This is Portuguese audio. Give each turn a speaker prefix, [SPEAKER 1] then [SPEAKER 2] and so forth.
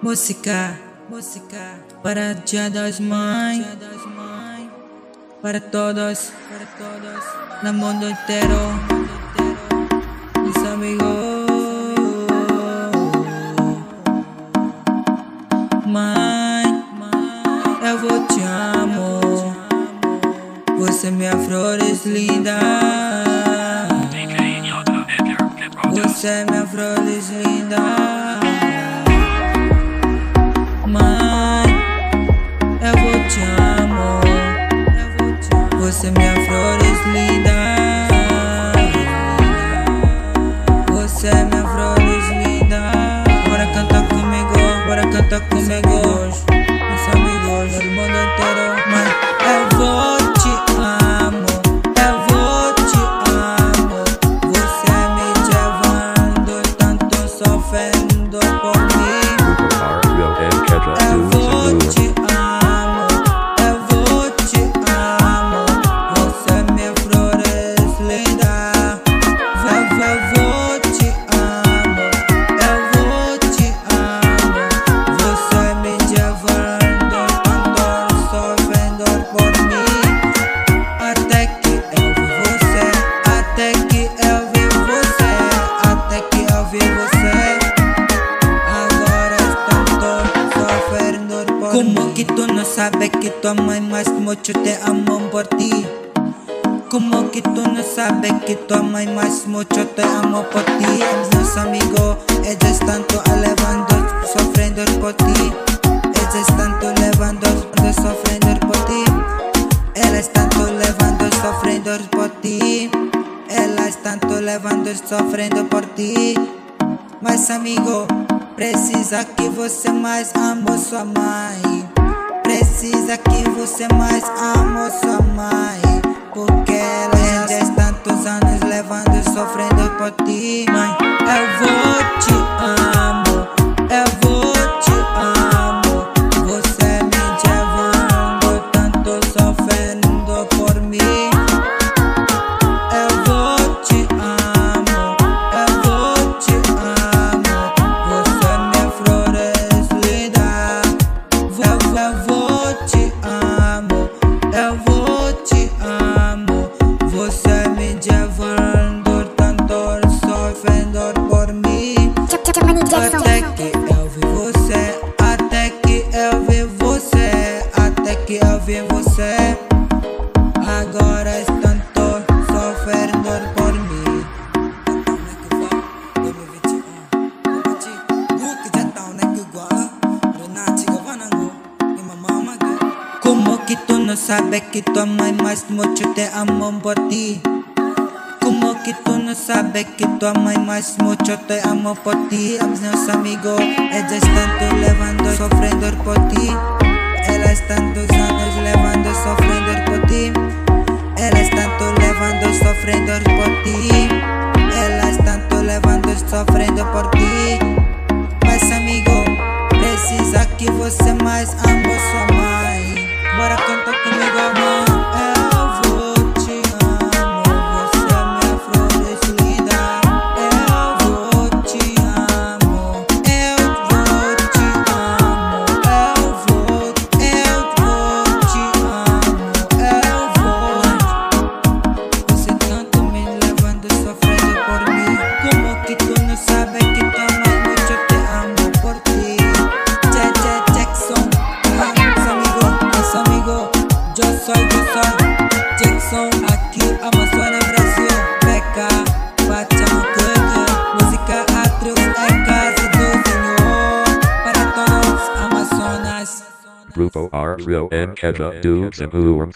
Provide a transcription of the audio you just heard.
[SPEAKER 1] Música para Dia das Mães, para todos no mundo inteiro, mis amigos. Mãe, eu vou te amo, você é minha flores linda. Você é minha flores linda. Mãe, eu vou te amo, você é minha flores linda. Você é minha flores linda. Bora cantar comigo, bora cantar comigo. Meus amigos do mundo inteiro. Mãe, eu vou te amo, eu vou te amo. Você me levando tanto sofrendo por mim. Eu vou te amo, eu vou te amo. Você é minha flores linda. Eu vou te amo, eu vou te amo. Você me levando tanto sofrendo por mim. Até que eu vi você, até que eu vi você, até que eu vi você. Agora estou sofrendo por mim. Como que tu não sabes que tua mãe mais mucho te amo por ti? Como que tu não sabes que tua mãe mais mucho te amo por ti? Meus amigos, ellos están levando, sofrendo por ti. Ellos están levando, sofrendo por ti. Elas están levando, sofrendo por ti. Elas están levando, sofrendo por ti. Mas amigo, precisa que você mais ame sua mãe. Precisa que você mais ame sua mãe. Porque ela já está tantos anos levando, sofrendo por ti. Mãe, eu vou te amo, eu vou te amo. Você me levando tanto sofrendo por mim. Eu vou te amo, eu vou te amo. Você é minha flores linda. Eu vou te amo, eu vou te amo. Você me levando tanto sofrendo por mim. Até que eu vi você, até que eu vi você, até que eu vi você. Agora estou sofrendo por mim. Como que tu não sabes que tua mãe mais mucho te amo por ti? Como que tu não sabes que tua mãe mais mucho te amo por ti? Meus amigos, ellas están levando, sofrendo por ti. Elas están 2 anos levando, sofrendo por ti. Elas están levando, sofrendo por ti. Elas están levando, sofrendo por ti. Mas amigo, precisa que você mais ame sua mãe. Bora cantar comigo, amor. Eu vou te amo, você é minha flores linda. Eu vou te amo, eu vou te amo. Eu vou te amo, eu vou. Você tanto me levando, sofrendo por mim. Como que tu não sabes que tua mãe muito te amo por ti? Jackson, meus amigos, eu sou Jackson, aqui Amazônia, Brasil. PK, Pachama, música Atrios é casa do Senhor. Para todos, Amazonas.
[SPEAKER 2] Grupo R. Rio and Keja do Zimur.